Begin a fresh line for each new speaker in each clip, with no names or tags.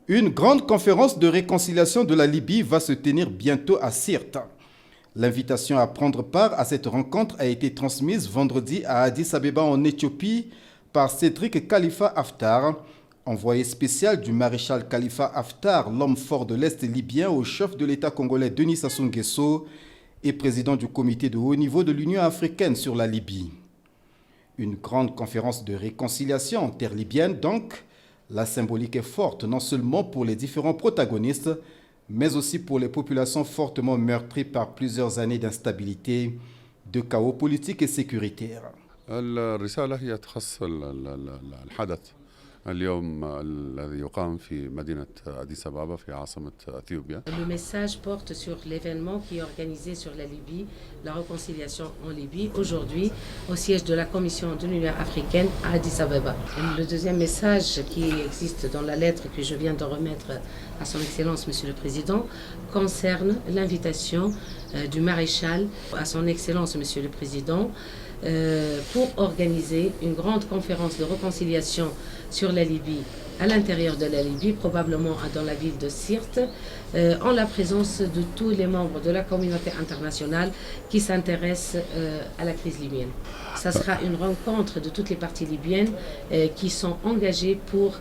Une grande conférence de réconciliation de la Libye va se tenir bientôt à Sirte. L'invitation à prendre part à cette rencontre a été transmise vendredi à Addis Abeba en Éthiopie par Cédric Khalifa Haftar, envoyé spécial du maréchal Khalifa Haftar, l'homme fort de l'Est libyen au chef de l'État congolais Denis Sassou Nguesso et président du comité de haut niveau de l'Union africaine sur la Libye. Une grande conférence de réconciliation interlibyenne donc. La symbolique est forte non seulement pour les différents protagonistes, mais aussi pour les populations fortement meurtries par plusieurs années d'instabilité, de chaos politique et sécuritaire.
الرسالة هي تخص الحدث اليوم الذي يقام في مدينة أديس أبابا في عاصمة أثيوبيا.
Le message porte sur l'événement qui est organisé sur la Libye, la réconciliation en Libye, aujourd'hui au siège de la Commission de l'Union africaine à Addis Abeba. Le deuxième message qui existe dans la lettre que je viens de remettre à son Excellence Monsieur le Président concerne l'invitation du maréchal à son Excellence Monsieur le Président pour organiser une grande conférence de réconciliation sur la Libye, à l'intérieur de la Libye, probablement dans la ville de Sirte, en la présence de tous les membres de la communauté internationale qui s'intéressent à la crise libyenne. Ça sera une rencontre de toutes les parties libyennes qui sont engagées pour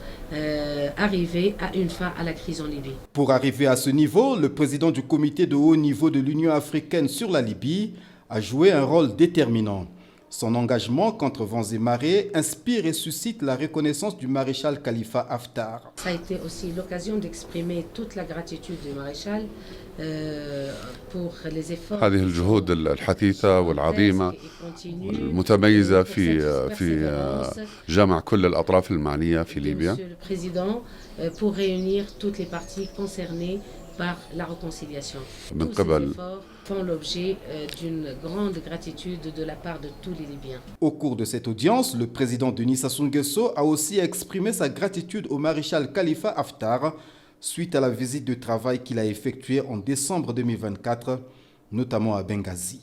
arriver à une fin à la crise en Libye.
Pour arriver à ce niveau, le président du comité de haut niveau de l'Union africaine sur la Libye a joué un rôle déterminant. Son engagement contre vents et marées inspire et suscite la reconnaissance du maréchal Khalifa Haftar.
Ça a été aussi l'occasion d'exprimer toute la gratitude du maréchal pour les efforts.
هذه الجهود الحثيثة والعظيمة والمتميزة في جمع كل الأطراف المعنية في ليبيا.
Monsieur le Président, pour réunir toutes les parties concernées par la réconciliation. Tous ces efforts font l'objet d'une grande gratitude de la part de tous les Libyens.
Au cours de cette audience, le président Denis Sassou Nguesso a aussi exprimé sa gratitude au maréchal Khalifa Haftar suite à la visite de travail qu'il a effectuée en décembre 2024, notamment à Benghazi.